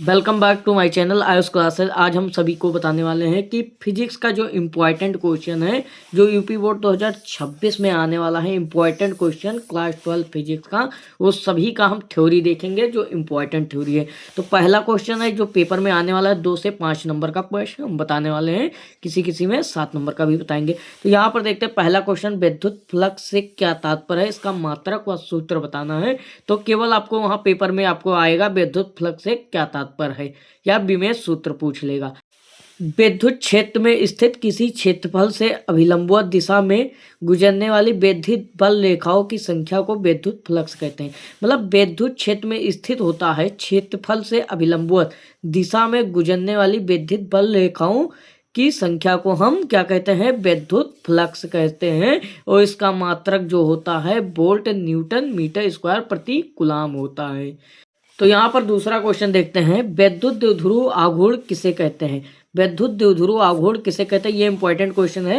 Welcome back to my channel Ayush classes. आज हम सभी को बताने वाले हैं कि फिजिक्स का जो इम्पोर्टेंट क्वेश्चन है, जो यूपी बोर्ड 2026 में आने वाला है, इम्पोर्टेंट क्वेश्चन क्लास 12 फिजिक्स का, वो सभी का हम थ्योरी देखेंगे, जो इम्पोर्टेंट थ्योरी है। तो पहला क्वेश्चन है जो पेपर में आने वाला है, 2 से 5 नंबर का क्वेश्चन हम बताने वाले हैं, किसी किसी में 7 नंबर का भी बताएंगे। तो यहाँ पर देखते हैं पहला क्वेश्चन, विद्युत फ्लक्स से क्या तात्पर्य है, इसका मात्रक व सूत्र बताना है। तो केवल आपको वहाँ पेपर में आपको आएगा विद्युत फ्लक्स से क्या तात्पर्य है, या विमेय सूत्र पूछ लेगा। विद्युत क्षेत्र में स्थित किसी क्षेत्रफल से अभिलंबवत दिशा में गुजरने वाली विद्युत बल रेखाओं की संख्या को विद्युत फ्लक्स कहते हैं। मतलब विद्युत क्षेत्र में स्थित होता है, क्षेत्रफल से अभिलंबवत दिशा में गुजरने वाली विद्युत बल रेखाओं की संख्या को हम क्या कहते हैं, विद्युत फ्लक्स कहते हैं। और इसका मात्रक जो होता है वोल्ट न्यूटन मीटर स्क्वायर प्रति कूलम होता है। तो यहाँ पर दूसरा क्वेश्चन देखते हैं, विद्युत द्विध्रुव आघूर्ण किसे कहते हैं। विद्युत द्विध्रुव आघूर्ण किसे कहते हैं, ये इंपॉर्टेंट क्वेश्चन है।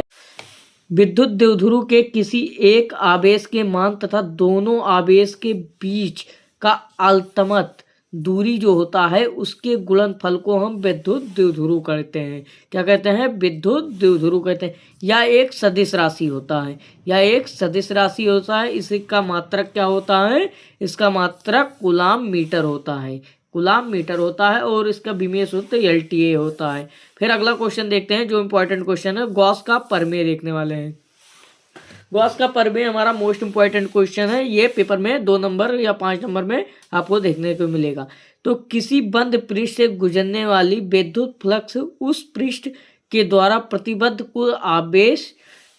विद्युत द्विध्रुव के किसी एक आवेश के मान तथा दोनों आवेश के बीच का अल्तमत दूरी जो होता है, उसके गुणनफल को हम विद्युत द्विध्रुव कहते हैं। क्या कहते हैं, विद्युत द्विध्रुव कहते हैं। या एक सदिश राशि होता है, इसका मात्रक क्या होता है, इसका मात्रक कूलम मीटर होता है, और इसका विमेय सूत्र LTA होता है। फिर अगला क्वेश्चन देखते हैं, जो इंपॉर्टेंट क्वेश्चन है, गॉस का प्रमेय देखने वाले हैं। गॉस का प्रमेय हमारा मोस्ट इंपॉर्टेंट क्वेश्चन है। ये पेपर में 2 नंबर या 5 नंबर में आपको देखने को मिलेगा। तो किसी बंद पृष्ठ से गुजरने वाली विद्युत फ्लक्स उस पृष्ठ के द्वारा प्रतिबद्ध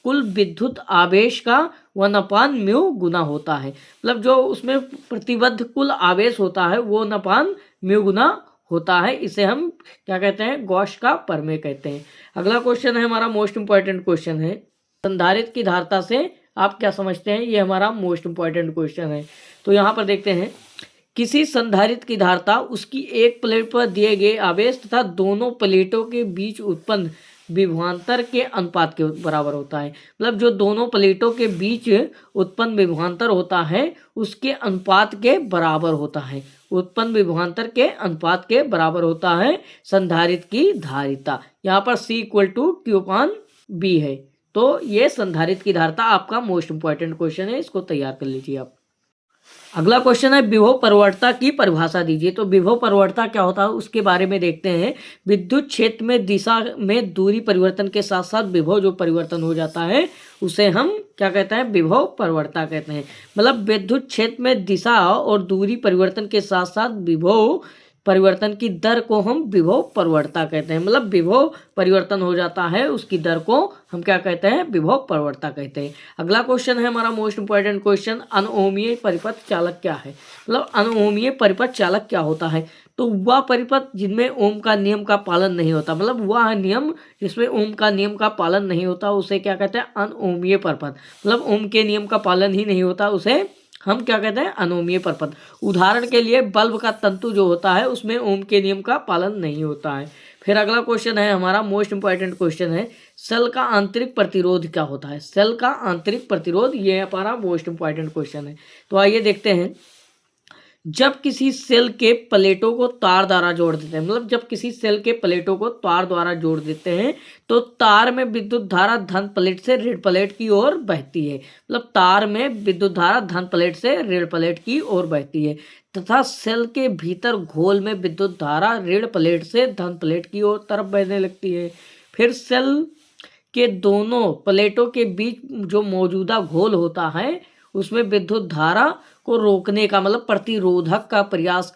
कुल विद्युत आवेश का 1/μ गुना होता है। मतलब जो उसमें प्रतिबद्ध कुल आवेश होता है वो 1/μ गुना होता है। इसे हम क्या कहते हैं, गॉस का प्रमेय कहते हैं। अगला क्वेश्चन है हमारा मोस्ट इंपॉर्टेंट क्वेश्चन है, संधारित्र की धारिता से आप क्या समझते हैं, ये हमारा मोस्ट इंपॉर्टेंट क्वेश्चन है। तो यहाँ पर देखते हैं, किसी संधारित्र की धारिता उसकी एक प्लेट पर दिए गए आवेश तथा दोनों प्लेटों के बीच उत्पन्न विभवांतर के अनुपात के बराबर होता है। मतलब जो दोनों प्लेटों के बीच उत्पन्न विभवांतर होता है उसके अनुपात के बराबर होता है, संधारित्र की धारिता। यहाँ पर C = Q/B है। तो ये संधारित्र की धारिता आपका मोस्ट इंपॉर्टेंट क्वेश्चन है, इसको तैयार कर लीजिए आप। अगला क्वेश्चन है, विभव परवर्तता की परिभाषा दीजिए। तो विभव परवर्तता क्या होता है उसके बारे में देखते हैं। विद्युत क्षेत्र में दिशा में दूरी परिवर्तन के साथ साथ विभव जो परिवर्तन हो जाता है उसे हम क्या कहते हैं, विभव परवर्तता कहते हैं। मतलब विद्युत क्षेत्र में दिशा और दूरी परिवर्तन के साथ साथ विभव परिवर्तन की दर को हम विभव परवर्तता कहते हैं। मतलब विभव परिवर्तन हो जाता है उसकी दर को हम क्या कहते हैं, विभव परवर्तता कहते हैं। अगला क्वेश्चन है हमारा मोस्ट इंपॉर्टेंट क्वेश्चन, अनओमीय परिपथ चालक क्या है। मतलब अनओमीय परिपथ चालक क्या होता है, तो वह परिपथ जिनमें ओम का नियम का पालन नहीं होता, मतलब वह नियम जिसमें ओम का नियम का पालन नहीं होता उसे क्या कहते हैं, अनओमीय परिपथ। मतलब ओम के नियम का पालन ही नहीं होता उसे हम क्या कहते हैं, अनोमीय परिपथ। उदाहरण के लिए बल्ब का तंतु जो होता है उसमें ओम के नियम का पालन नहीं होता है। फिर अगला क्वेश्चन है हमारा मोस्ट इंपॉर्टेंट क्वेश्चन है, सेल का आंतरिक प्रतिरोध क्या होता है। सेल का आंतरिक प्रतिरोध ये हमारा मोस्ट इंपॉर्टेंट क्वेश्चन है। तो आइए देखते हैं, जब किसी सेल के प्लेटों को तार द्वारा जोड़ देते हैं, मतलब जब किसी सेल के प्लेटों को तार द्वारा जोड़ देते हैं तो तार में विद्युत धारा धन प्लेट से ऋण प्लेट की ओर बहती है। मतलब तार में विद्युत धारा धन प्लेट से ऋण प्लेट की ओर बहती है, तथा सेल के भीतर घोल में विद्युत धारा ऋण प्लेट से धन प्लेट की ओर तरफ बहने लगती है। फिर सेल के दोनों प्लेटों के बीच जो मौजूदा घोल होता है उसमें विद्युत धारा को रोकने का, मतलब प्रतिरोध का प्रयास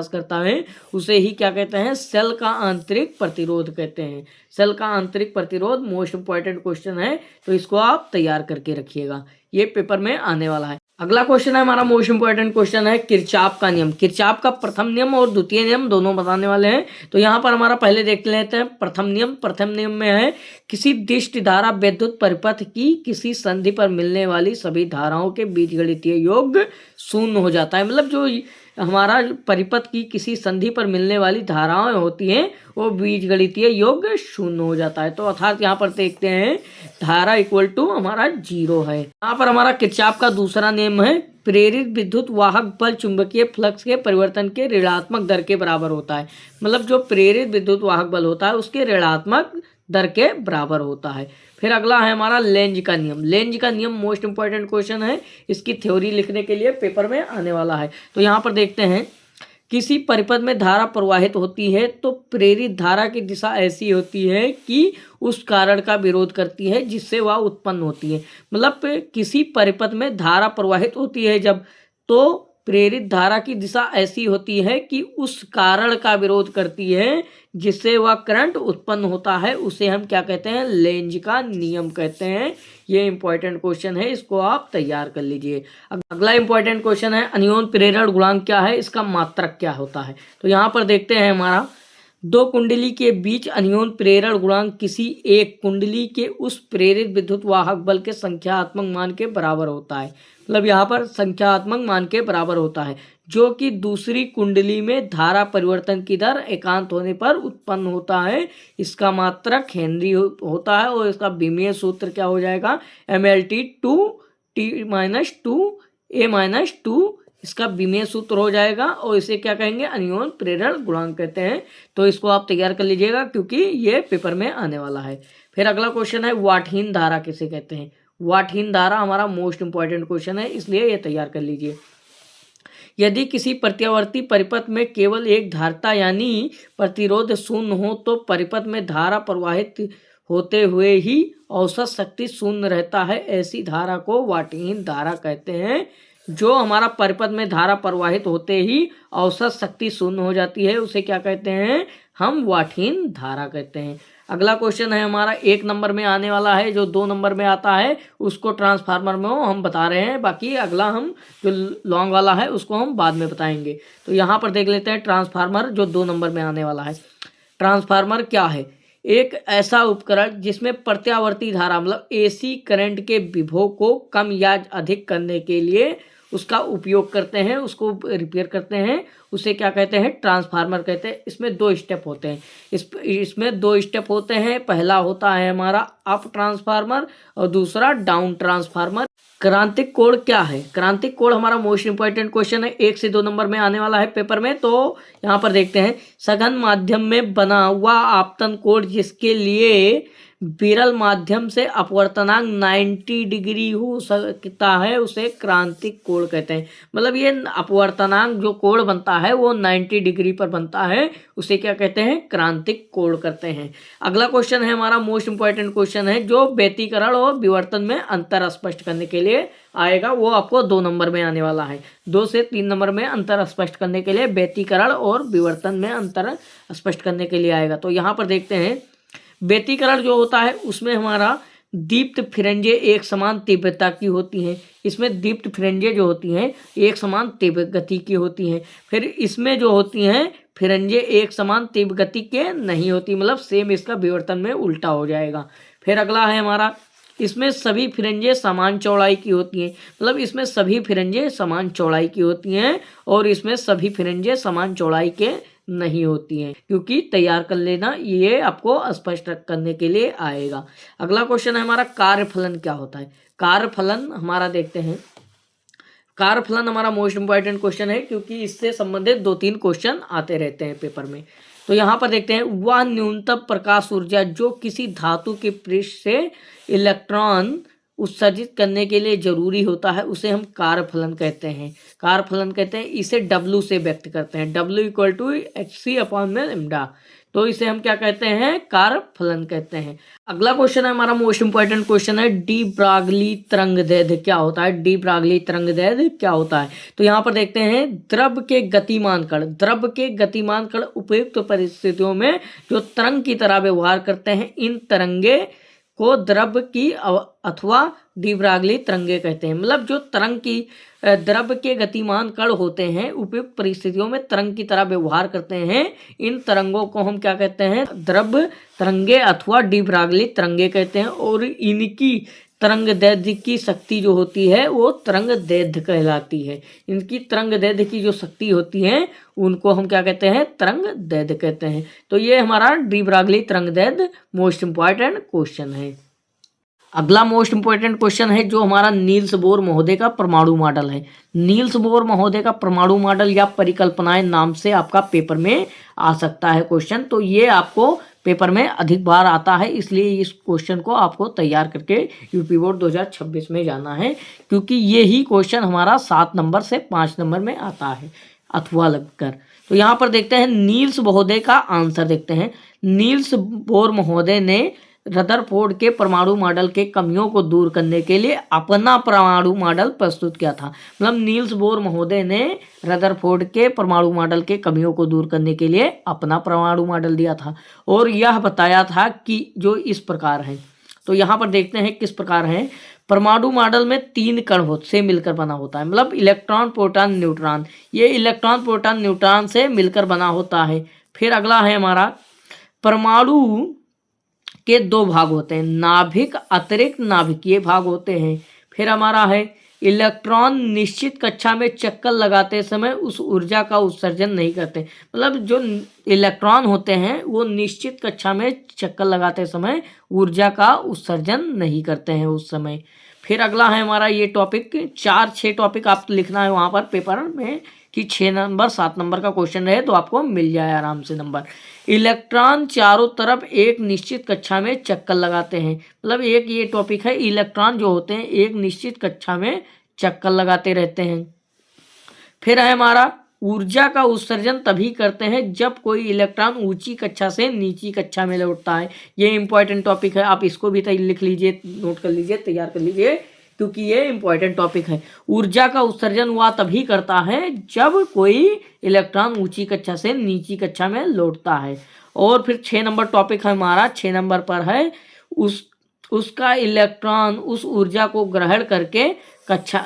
करता है, उसे ही क्या कहते हैं, सेल का आंतरिक प्रतिरोध कहते हैं। सेल का आंतरिक प्रतिरोध मोस्ट इंपॉर्टेंट क्वेश्चन है, तो इसको आप तैयार करके रखिएगा, ये पेपर में आने वाला है। अगला क्वेश्चन है हमारा मोस्ट इंपॉर्टेंट क्वेश्चन है, किरचॉफ का नियम। किरचॉफ का प्रथम नियम और द्वितीय नियम दोनों बताने वाले हैं। तो यहाँ पर हमारा पहले देख लेते हैं प्रथम नियम में है, किसी दिष्ट धारा विद्युत परिपथ की किसी संधि पर मिलने वाली सभी धाराओं के बीजगणितीय योग शून्य हो जाता है। मतलब जो हमारा परिपथ की किसी संधि पर मिलने वाली धाराएं होती हैं वो बीजगणितीय योग शून्य हो जाता है। तो अर्थात यहाँ पर देखते हैं धारा = हमारा 0 है। यहाँ पर हमारा किरचॉफ का दूसरा नियम है, प्रेरित विद्युत वाहक बल चुंबकीय फ्लक्स के परिवर्तन के ऋणात्मक दर के बराबर होता है। मतलब जो प्रेरित विद्युत वाहक बल होता है उसके ऋणात्मक दर के बराबर होता है। फिर अगला है हमारा लेंज का नियम। लेंज का नियम मोस्ट इंपॉर्टेंट क्वेश्चन है, इसकी थ्योरी लिखने के लिए पेपर में आने वाला है। तो यहाँ पर देखते हैं, किसी परिपथ में धारा प्रवाहित होती है तो प्रेरित धारा की दिशा ऐसी होती है कि उस कारण का विरोध करती है जिससे वह उत्पन्न होती है। मतलब किसी परिपथ में धारा प्रवाहित होती है जब, तो प्रेरित धारा की दिशा ऐसी होती है कि उस कारण का विरोध करती है जिससे वह करंट उत्पन्न होता है, उसे हम क्या कहते हैं, लेंज का नियम कहते हैं। ये इंपॉर्टेंट क्वेश्चन है, इसको आप तैयार कर लीजिए। अगला इंपॉर्टेंट क्वेश्चन है, अन्योन प्रेरण गुणांक क्या है, इसका मात्रक क्या होता है। तो यहाँ पर देखते हैं, हमारा दो कुंडली के बीच अन्योन प्रेरण गुणांक किसी एक कुंडली के उस प्रेरित विद्युत वाहक बल के संख्यात्मक मान के बराबर होता है। मतलब यहाँ पर संख्यात्मक मान के बराबर होता है, जो कि दूसरी कुंडली में धारा परिवर्तन की दर एकांत होने पर उत्पन्न होता है। इसका मात्रक हेनरी होता है और इसका बीमीय सूत्र क्या हो जाएगा, MLT 2T-2 A-2 इसका बीमीय सूत्र हो जाएगा और इसे क्या कहेंगे, अन्योन प्रेरण गुणांक कहते हैं। तो इसको आप तैयार कर लीजिएगा क्योंकि ये पेपर में आने वाला है। फिर अगला क्वेश्चन है, वाटहीन धारा किसे कहते हैं। वाटहीन धारा हमारा मोस्ट इंपॉर्टेंट क्वेश्चन है, इसलिए ये तैयार कर लीजिए। यदि किसी प्रत्यावर्ती परिपथ में केवल एक धारिता यानी प्रतिरोध शून्य हो तो परिपथ में धारा प्रवाहित होते हुए ही औसत शक्ति शून्य रहता है। ऐसी धारा को वाटहीन धारा कहते हैं। जो हमारा परिपथ में धारा प्रवाहित होते ही औसत शक्ति शून्य हो जाती है, उसे क्या कहते हैं, हम वाटहीन धारा कहते हैं। अगला क्वेश्चन है हमारा 1 नंबर में आने वाला है, जो 2 नंबर में आता है उसको ट्रांसफार्मर में हम बता रहे हैं, बाकी अगला हम जो लॉन्ग वाला है उसको हम बाद में बताएंगे। तो यहाँ पर देख लेते हैं ट्रांसफार्मर जो 2 नंबर में आने वाला है। ट्रांसफार्मर क्या है, एक ऐसा उपकरण जिसमें प्रत्यावर्ती धारा मतलब AC करंट के विभव को कम या अधिक करने के लिए उसका उपयोग करते हैं, उसको रिपेयर करते हैं, उसे क्या कहते हैं, ट्रांसफार्मर कहते हैं। इसमें 2 स्टेप होते हैं, इसमें 2 स्टेप होते हैं। पहला होता है हमारा अप ट्रांसफार्मर और दूसरा डाउन ट्रांसफार्मर। क्रांतिक कोण क्या है, क्रांतिक कोण हमारा मोस्ट इंपॉर्टेंट क्वेश्चन है, 1 से 2 नंबर में आने वाला है पेपर में। तो यहाँ पर देखते हैं, सघन माध्यम में बना हुआ आपतन कोण जिसके लिए विरल माध्यम से अपवर्तनांक 90 डिग्री हो सकता है, उसे क्रांतिक कोण कहते हैं। मतलब ये अपवर्तनांक जो कोण बनता है वो 90 डिग्री पर बनता है, उसे क्या कहते हैं, क्रांतिक कोण करते हैं। अगला क्वेश्चन है हमारा मोस्ट इंपॉर्टेंट क्वेश्चन है, जो व्यतिकरण और विवर्तन में अंतर स्पष्ट करने के लिए आएगा, वो आपको 2 नंबर में आने वाला है। 2 से 3 नंबर में अंतर स्पष्ट करने के लिए व्यतिकरण और विवर्तन में अंतर स्पष्ट करने के लिए आएगा। तो यहाँ पर देखते हैं, व्यतिकरण जो होता है उसमें हमारा दीप्त फिरंजे एक समान तीव्रता की होती हैं। इसमें दीप्त फिरंजे जो होती हैं एक समान तीव्र गति की होती हैं। फिर इसमें जो होती हैं फिरंजे एक समान तीव्र गति के नहीं होती, मतलब सेम इसका विवर्तन में उल्टा हो जाएगा। फिर अगला है हमारा, इसमें सभी फिरंजे समान चौड़ाई की होती हैं। मतलब इसमें सभी फिरंजे समान चौड़ाई की होती हैं और इसमें सभी फिरंजे समान चौड़ाई के नहीं होती हैं, क्योंकि तैयार कर लेना, ये आपको स्पष्ट करने के लिए आएगा। अगला क्वेश्चन है हमारा, कार्यफलन क्या होता है। कार्यफलन हमारा देखते हैं, कार्यफलन हमारा मोस्ट इंपॉर्टेंट क्वेश्चन है क्योंकि इससे संबंधित 2-3 क्वेश्चन आते रहते हैं पेपर में। तो यहाँ पर देखते हैं, वह न्यूनतम प्रकाश ऊर्जा जो किसी धातु के पृष्ठ से इलेक्ट्रॉन उत्सर्जित करने के लिए जरूरी होता है, उसे हम कार्यफलन कहते हैं। कार्यफलन कहते हैं, इसे W से व्यक्त करते हैं, W = hc/λ। तो इसे हम क्या कहते हैं, कार्यफलन कहते हैं। अगला क्वेश्चन है हमारा मोस्ट इंपॉर्टेंट क्वेश्चन है, डी ब्रागली तरंगदैर्ध्य क्या होता है। डी ब्रागली तरंगदैर्ध्य क्या होता है, तो यहाँ पर देखते हैं, द्रव के गतिमान कण उपयुक्त परिस्थितियों में जो तरंग की तरह व्यवहार करते हैं, इन तरंगे को द्रव की अथवा डी ब्रागली तरंगे कहते हैं। मतलब जो तरंग की द्रव के गतिमान कण होते हैं, उपयुक्त परिस्थितियों में तरंग की तरह व्यवहार करते हैं, इन तरंगों को हम क्या कहते हैं, द्रव तरंगे अथवा डी ब्रागली तरंगे कहते हैं। और इनकी तरंग दैर्ध्य की शक्ति जो होती है वो तरंग दैर्ध्य कहलाती है। इनकी तरंग दैर्ध्य की जो शक्ति होती है उनको हम क्या कहते हैं, तरंग दैर्ध्य कहते हैं। तो ये हमारा डी ब्रागली तरंग दैर्ध्य मोस्ट इंपॉर्टेंट क्वेश्चन है। अगला मोस्ट इंपॉर्टेंट क्वेश्चन है जो हमारा नील्स बोर महोदय का परमाणु मॉडल है। नील्स बोर महोदय का परमाणु मॉडल या परिकल्पनाएं नाम से आपका पेपर में आ सकता है क्वेश्चन। तो ये आपको पेपर में अधिक बार आता है, इसलिए इस क्वेश्चन को आपको तैयार करके यूपी बोर्ड 2026 में जाना है, क्योंकि ये ही क्वेश्चन हमारा 7 नंबर से 5 नंबर में आता है अथवा लगकर। तो यहाँ पर देखते हैं नील्स महोदय का आंसर देखते हैं। नील्स बोर महोदय ने रदरफोर्ड के परमाणु मॉडल के कमियों को दूर करने के लिए अपना परमाणु मॉडल प्रस्तुत किया था। मतलब नील्स बोर महोदय ने रदरफोर्ड के परमाणु मॉडल के कमियों को दूर करने के लिए अपना परमाणु मॉडल दिया था और यह बताया था कि जो इस प्रकार है। तो यहाँ पर देखते हैं किस प्रकार है। परमाणु मॉडल में 3 कण से मिलकर बना होता है, मतलब इलेक्ट्रॉन प्रोटॉन न्यूट्रॉन। ये इलेक्ट्रॉन प्रोटॉन न्यूट्रॉन से मिलकर बना होता है। फिर अगला है हमारा, परमाणु के 2 भाग होते हैं, नाभिक अतिरिक्त नाभिकीय भाग होते हैं। फिर हमारा है, इलेक्ट्रॉन निश्चित कक्षा में चक्कर लगाते समय उस ऊर्जा का उत्सर्जन नहीं करते। मतलब जो इलेक्ट्रॉन होते हैं वो निश्चित कक्षा में चक्कर लगाते समय ऊर्जा का उत्सर्जन नहीं करते हैं उस समय। फिर अगला है हमारा ये टॉपिक, 4-6 टॉपिक आपको लिखना है वहाँ पर पेपर में कि 6 नंबर 7 नंबर का क्वेश्चन रहे तो आपको मिल जाए आराम से नंबर। इलेक्ट्रॉन चारों तरफ एक निश्चित कक्षा में चक्कर लगाते हैं। मतलब एक ये टॉपिक है, इलेक्ट्रॉन जो होते हैं एक निश्चित कक्षा में चक्कर लगाते रहते हैं। फिर है हमारा, ऊर्जा का उत्सर्जन तभी करते हैं जब कोई इलेक्ट्रॉन ऊंची कक्षा से नीची कक्षा में लौटता है। ये इंपॉर्टेंट टॉपिक है, आप इसको भी लिख लीजिए, नोट कर लीजिए, तैयार कर लीजिए, क्योंकि ये इंपॉर्टेंट टॉपिक है। ऊर्जा का उत्सर्जन वह तभी करता है जब कोई इलेक्ट्रॉन ऊंची कक्षा से नीची कक्षा में लौटता है। और फिर 6 नंबर टॉपिक है हमारा, 6 नंबर पर है, उसका इलेक्ट्रॉन उस ऊर्जा को ग्रहण करके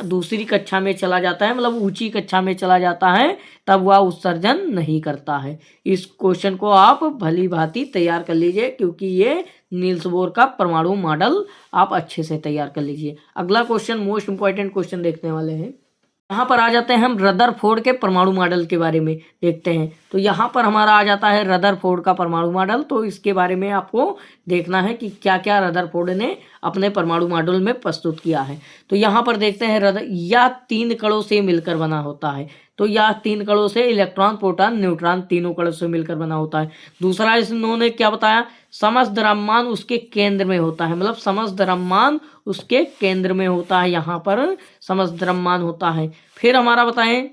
दूसरी कक्षा में चला जाता है, मतलब ऊंची कक्षा में चला जाता है, तब वह उत्सर्जन नहीं करता है। इस क्वेश्चन को आप भली भांति तैयार कर लीजिए, क्योंकि ये नील्स बोर का परमाणु मॉडल आप अच्छे से तैयार कर लीजिए। अगला क्वेश्चन मोस्ट इंपॉर्टेंट क्वेश्चन देखने वाले हैं। यहाँ पर आ जाते हैं हम रदरफोर्ड के परमाणु मॉडल के बारे में देखते हैं। तो यहाँ पर हमारा आ जाता है रदरफोर्ड का परमाणु मॉडल। तो इसके बारे में आपको देखना है कि क्या क्या रदरफोर्ड ने अपने परमाणु मॉडल में प्रस्तुत किया है। तो यहाँ पर देखते हैं, यह 3 कणों से मिलकर बना होता है। तो यह 3 कणों से, इलेक्ट्रॉन प्रोटॉन न्यूट्रॉन, तीनों कणों से मिलकर बना होता है। दूसरा इन्होंने क्या बताया, समस्त द्रव्यमान उसके केंद्र में होता है। मतलब समस्त द्रव्यमान उसके केंद्र में होता है, यहाँ पर समस्त द्रव्यमान होता है। फिर हमारा बताएं,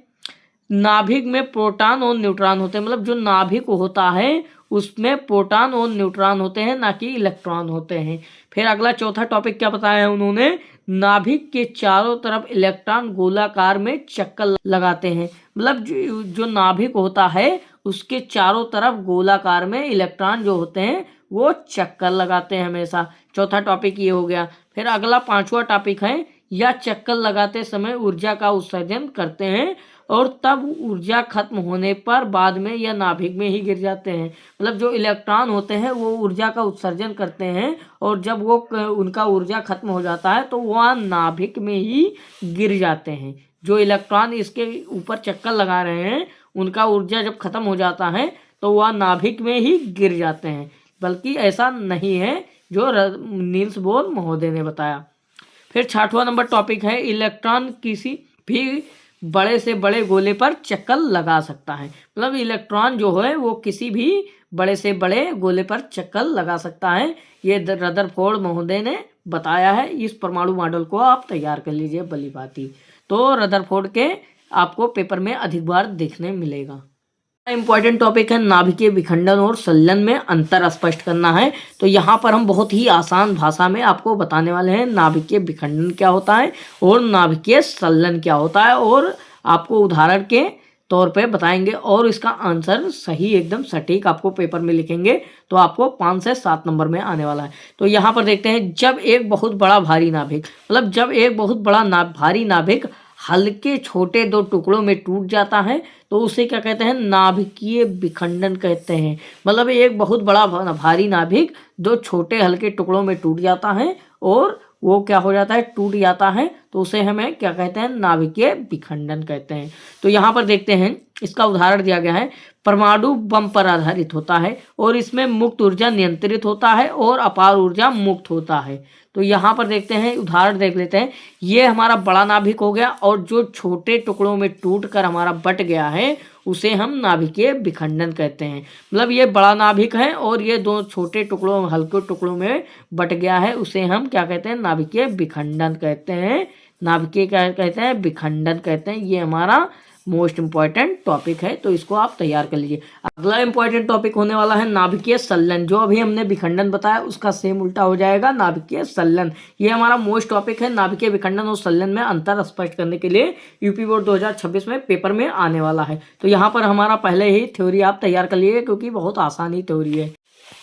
नाभिक में प्रोटॉन और न्यूट्रॉन होते हैं। मतलब जो नाभिक होता है उसमें प्रोटॉन और न्यूट्रॉन होते हैं, ना कि इलेक्ट्रॉन होते हैं। फिर अगला चौथा टॉपिक क्या बताया है उन्होंने, नाभिक के चारों तरफ इलेक्ट्रॉन गोलाकार में चक्कर लगाते हैं। मतलब जो नाभिक होता है उसके चारों तरफ गोलाकार में इलेक्ट्रॉन जो होते हैं वो चक्कर लगाते हैं हमेशा। चौथा टॉपिक ये हो गया। फिर अगला 5वां टॉपिक है, या चक्कर लगाते समय ऊर्जा का उत्सर्जन करते हैं और तब ऊर्जा खत्म होने पर बाद में यह नाभिक में ही गिर जाते हैं। मतलब जो इलेक्ट्रॉन होते हैं वो ऊर्जा का उत्सर्जन करते हैं और जब वो उनका ऊर्जा खत्म हो जाता है तो वह नाभिक में ही गिर जाते हैं। जो इलेक्ट्रॉन इसके ऊपर चक्कर लगा रहे हैं उनका ऊर्जा जब खत्म हो जाता है तो वह नाभिक में ही गिर जाते हैं, बल्कि ऐसा नहीं है जो नील्स बोर महोदय ने बताया। फिर 6वां नंबर टॉपिक है, इलेक्ट्रॉन किसी भी बड़े से बड़े गोले पर चक्कर लगा सकता है। मतलब इलेक्ट्रॉन जो है वो किसी भी बड़े से बड़े गोले पर चक्कर लगा सकता है, ये रदरफोर्ड महोदय ने बताया है। इस परमाणु मॉडल को आप तैयार कर लीजिए भली भांति। तो रदरफोर्ड के आपको पेपर में अधिक बार देखने मिलेगा। इंपॉर्टेंट टॉपिक है, नाभिकीय विखंडन और संलयन में अंतर स्पष्ट करना है। तो यहाँ पर हम बहुत ही आसान भाषा में आपको बताने वाले हैं नाभिकीय विखंडन क्या होता है और नाभिकीय संलयन क्या होता है, और आपको उदाहरण के तौर पे बताएंगे और इसका आंसर सही एकदम सटीक आपको पेपर में लिखेंगे तो आपको 5 से 7 नंबर में आने वाला है। तो यहाँ पर देखते हैं, जब एक बहुत बड़ा भारी नाभिक, मतलब जब एक बहुत बड़ा भारी नाभिक हल्के छोटे 2 टुकड़ों में टूट जाता है तो उसे क्या कहते हैं, नाभिकीय विखंडन कहते हैं। मतलब एक बहुत बड़ा भारी नाभिक 2 छोटे हल्के टुकड़ों में टूट जाता है और वो क्या हो जाता है, टूट जाता है, तो उसे हमें क्या कहते हैं, नाभिकीय विखंडन कहते हैं। तो यहाँ पर देखते हैं, इसका उदाहरण दिया गया है, परमाणु बम पर आधारित होता है और इसमें मुक्त ऊर्जा नियंत्रित होता है और अपार ऊर्जा मुक्त होता है। तो यहाँ पर देखते हैं, उदाहरण देख लेते हैं। ये हमारा बड़ा नाभिक हो गया और जो छोटे टुकड़ों में टूटकर हमारा बट गया है उसे हम नाभिकीय विखंडन कहते हैं। मतलब ये बड़ा नाभिक है और ये दो छोटे टुकड़ों, हल्के टुकड़ों में बट गया है, उसे हम क्या कहते हैं? नाभिकीय विखंडन कहते हैं। नाभिकीय क्या कहते हैं? विखंडन कहते हैं। ये हमारा मोस्ट इंपॉर्टेंट टॉपिक है, तो इसको आप तैयार कर लीजिए। अगला इंपॉर्टेंट टॉपिक होने वाला है नाभिकीय संलयन। जो अभी हमने विखंडन बताया उसका सेम उल्टा हो जाएगा नाभिकीय संलयन। ये हमारा मोस्ट टॉपिक है। नाभिकीय विखंडन और संलयन में अंतर स्पष्ट करने के लिए यूपी बोर्ड 2026 में पेपर में आने वाला है। तो यहाँ पर हमारा पहले ही थ्योरी आप तैयार कर लीजिए, क्योंकि बहुत आसान ही थ्योरी है।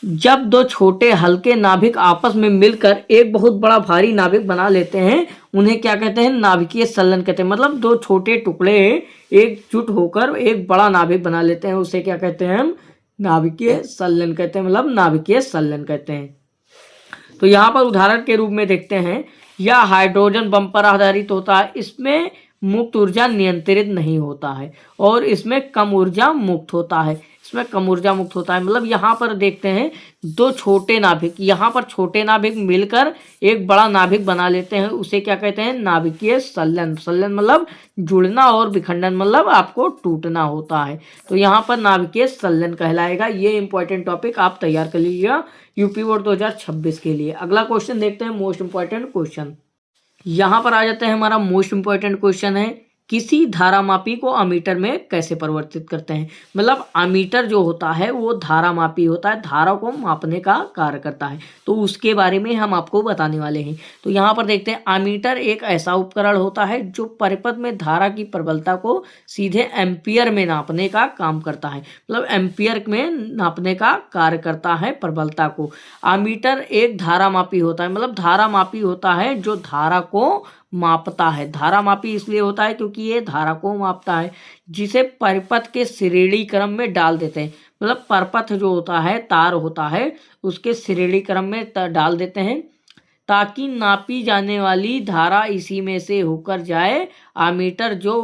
जब दो छोटे हल्के नाभिक आपस में मिलकर एक बहुत बड़ा भारी नाभिक बना लेते हैं, उन्हें क्या कहते हैं? नाभिकीय संलयन कहते हैं। मतलब दो छोटे टुकड़े एकजुट होकर एक बड़ा नाभिक बना लेते हैं, उसे क्या कहते हैं? हम नाभिकीय संलयन कहते हैं। मतलब नाभिकीय संलयन कहते हैं। तो यहाँ पर उदाहरण के रूप में देखते हैं, यह हाइड्रोजन बम पर आधारित होता है। इसमें मुक्त ऊर्जा नियंत्रित नहीं होता है और इसमें कम ऊर्जा मुक्त होता है। इसमें कम ऊर्जा मुक्त होता है। मतलब यहाँ पर देखते हैं, दो छोटे नाभिक, यहाँ पर छोटे नाभिक मिलकर एक बड़ा नाभिक बना लेते हैं, उसे क्या कहते हैं? नाभिकीय संलयन। संलयन मतलब जुड़ना और विखंडन मतलब आपको टूटना होता है। तो यहाँ पर नाभिकीय संलयन कहलाएगा। ये इंपॉर्टेंट टॉपिक आप तैयार कर लीजिएगा यूपी बोर्ड 2026 के लिए। अगला क्वेश्चन देखते हैं, मोस्ट इंपॉर्टेंट क्वेश्चन। यहाँ पर आ जाते हैं, हमारा मोस्ट इंपॉर्टेंट क्वेश्चन है, किसी धारामापी को अमीटर में कैसे परिवर्तित करते हैं? मतलब अमीटर जो होता है वो धारामापी होता है, धारा को मापने का कार्य करता है। तो उसके बारे में हम आपको बताने वाले हैं। तो यहाँ पर देखते हैं, अमीटर एक ऐसा उपकरण होता है जो परिपथ में धारा की प्रबलता को सीधे एम्पियर में नापने का काम करता है। मतलब एम्पियर में नापने का कार्य करता है प्रबलता को। अमीटर एक धारामापी होता है। मतलब धारामापी होता है जो धारा को मापता है। धारामापी इसलिए होता है क्योंकि ये धारा को मापता है, जिसे परिपथ के श्रेणी क्रम में डाल देते हैं। मतलब परिपथ जो होता है, तार होता है, उसके श्रेणी क्रम में डाल देते हैं ताकि नापी जाने वाली धारा इसी में से होकर जाए। अमीटर जो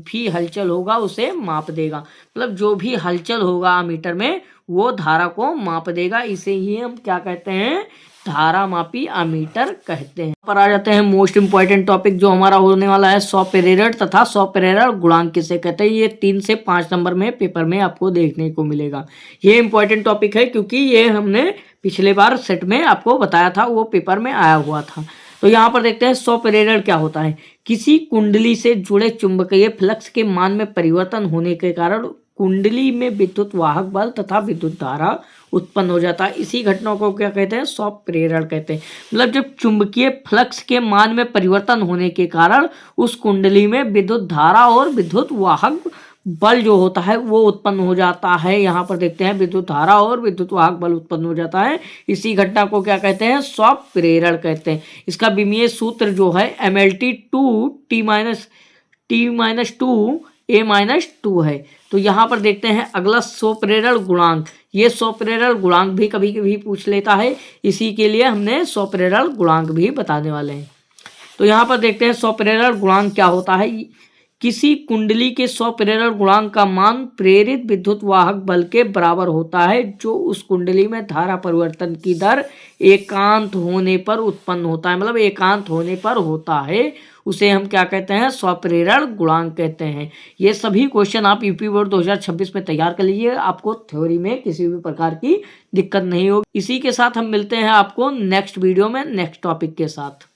भी हलचल होगा उसे माप देगा। मतलब जो भी हलचल होगा अमीटर में वो धारा को माप देगा। इसे ही हम क्या कहते हैं? धारामापी अमीटर कहते हैं। पर आ जाते हैं मोस्ट इंपॉर्टेंट टॉपिक जो हमारा होने वाला है, सॉपेरेरर तथा सॉपेरेरर गुणांक किसे कहते हैं? ये 3 से 5 नंबर में पेपर में आपको देखने को मिलेगा। ये इंपॉर्टेंट टॉपिक है क्योंकि ये हमने पिछले बार सेट में आपको बताया था, वो पेपर में आया हुआ था। तो यहाँ पर देखते हैं, सॉपेरेरर क्या होता है? किसी कुंडली से जुड़े चुंबकीय फ्लक्स के मान में परिवर्तन होने के कारण कुंडली में विद्युत वाहक बल तथा विद्युत धारा उत्पन्न हो जाता है। इसी घटना को क्या कहते हैं? स्वप्रेरण कहते हैं। मतलब जब चुंबकीय फ्लक्स के मान में परिवर्तन होने के कारण उस कुंडली में विद्युत धारा और विद्युत वाहक बल जो होता है वो उत्पन्न हो जाता है। यहाँ पर देखते हैं, विद्युत धारा और विद्युत वाहक बल उत्पन्न हो जाता है। इसी घटना को क्या कहते हैं? स्वप्रेरण कहते हैं। इसका विमीय सूत्र जो है MLT 2 T-2 A-2 है। तो यहाँ पर देखते हैं अगला, स्वप्रेरण गुणांक। ये स्वप्रेरण गुणांक भी कभी कभी पूछ लेता है, इसी के लिए हमने स्वप्रेरण गुणांक भी बताने वाले हैं। तो यहाँ पर देखते हैं स्वप्रेरण गुणांक क्या होता है। किसी कुंडली के स्वप्रेरण गुणांक का मान प्रेरित विद्युत वाहक बल के बराबर होता है जो उस कुंडली में धारा परिवर्तन की दर एकांत होने पर उत्पन्न होता है। मतलब एकांत होने पर होता है, उसे हम क्या कहते हैं? स्वप्रेरण गुणांक कहते हैं। ये सभी क्वेश्चन आप यूपी बोर्ड 2026 में तैयार कर लीजिए, आपको थ्योरी में किसी भी प्रकार की दिक्कत नहीं होगी। इसी के साथ हम मिलते हैं आपको नेक्स्ट वीडियो में नेक्स्ट टॉपिक के साथ।